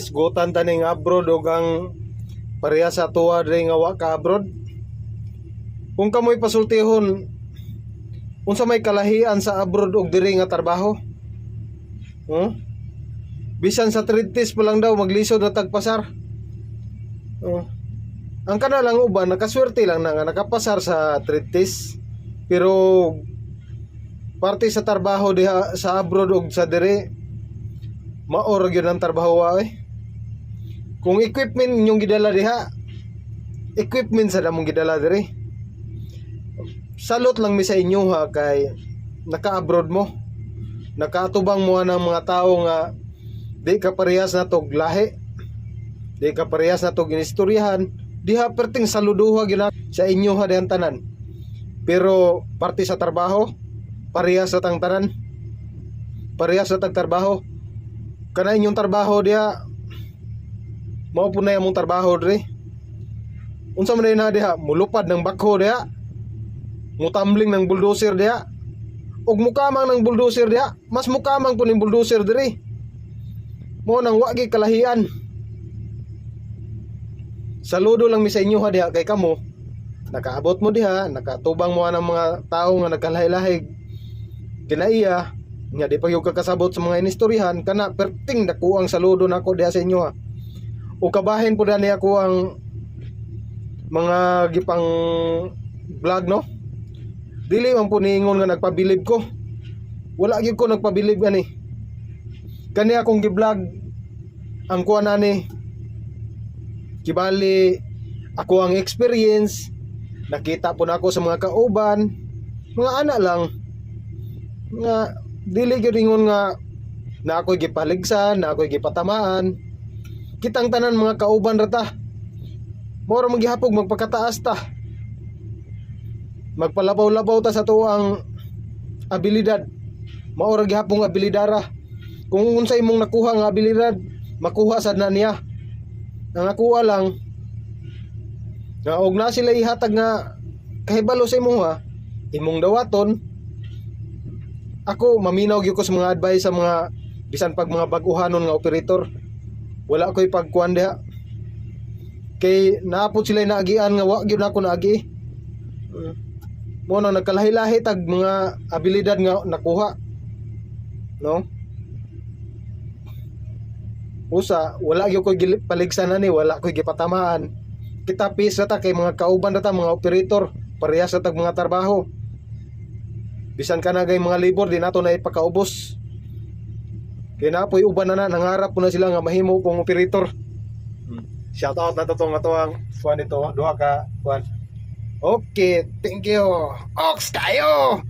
isgutan taning abroad ug ang pareha sa tuwa diri nga wa ka abroad. Kung kamoy pasultihon unsa may kalahian sa abroad ug diri nga trabaho? Bisan sa treaties pa lang daw maglisod na tagpasar. Ang kana lang uban nakaswerte lang na nga nakapasar sa treaties, pero parte sa trabaho diha sa abroad ug sa diri maor gyud ang trabaho ay. Kung equipment inyong gidala diha, equipment sa damong gidala diri. Salot lang mi sa inyo ha, kay naka-abroad mo. Nakaatubang mo ng mga tao nga di ka parehas na tog lahi. Di ka parehas na tog inistoryahan. Diha perting saluduha gyud sa inyo ha dihan tanan. Pero parte sa trabaho, parehas sa tang tanan. Parehas sa tag trabaho. Kana inyong trabaho diha mao po na imong trabaho diri. Unsa man na diha? Mulupad ng bakho diha. Mutambling ng bulldozer diha. Og mukamang ng bulldozer diha, mas mukamang po ning bulldozer diri. Mo nang wa gyud kalahian. Saludo lang mi sa inyo ha diha kay kamo. Nakaabot mo diha, nakatubang mo ng mga tao nga nagkalahi-lahi kinaiya. Nga di pa yung kakasabot sa mga inistoryahan, kana perting dako ang saludo nako diha sa inyo ha. O kabahin po dani ako ang mga gipang vlog no. Dili man po niingon nga nagpabilib ko. Wala gyud ko nagpabilib ani. Kani akong gi-vlog ang kuan ani. Kibali ako ang experience, nakita po na ako sa mga kauban, mga anak lang nga dili gyud ingon nga na ako'y gipaligsan, na ako'y gipatamaan. Kitang tanan mga kauban rata. Mora magihapog magpakataas ta. Magpalabaw-labaw ta sa tuang abilidad. Maora gihapong abilidara. Kung unsa imong nakuha nga abilidad, makuha sad na niya. Ang nakuha lang nga og na sila ihatag nga kahibalo sa imo ha, imong dawaton. Ako maminaw gyud ko sa mga advice sa mga bisan pag mga bag-uhanon nga operator. Wala ko'y pagkuan diha. Kay naapod sila naagian nga wa gyud nako naagi. Mo nang nagkalahi-lahi tag mga abilidad nga nakuha. No? Usa, wala gyud ko'y paligsan ani, wala ko'y gipatamaan. Kita pisa ta kay mga kauban ta mga operator, parehas sa tag mga trabaho. Bisan ka na gay mga libor di nato na ipakaubos. Kaya na po'y uban na nangarap po na sila nga mahimo kong operator. Shout out na to nga to ang kuan nito, duha ka kuan. Okay, thank you. Ox kayo.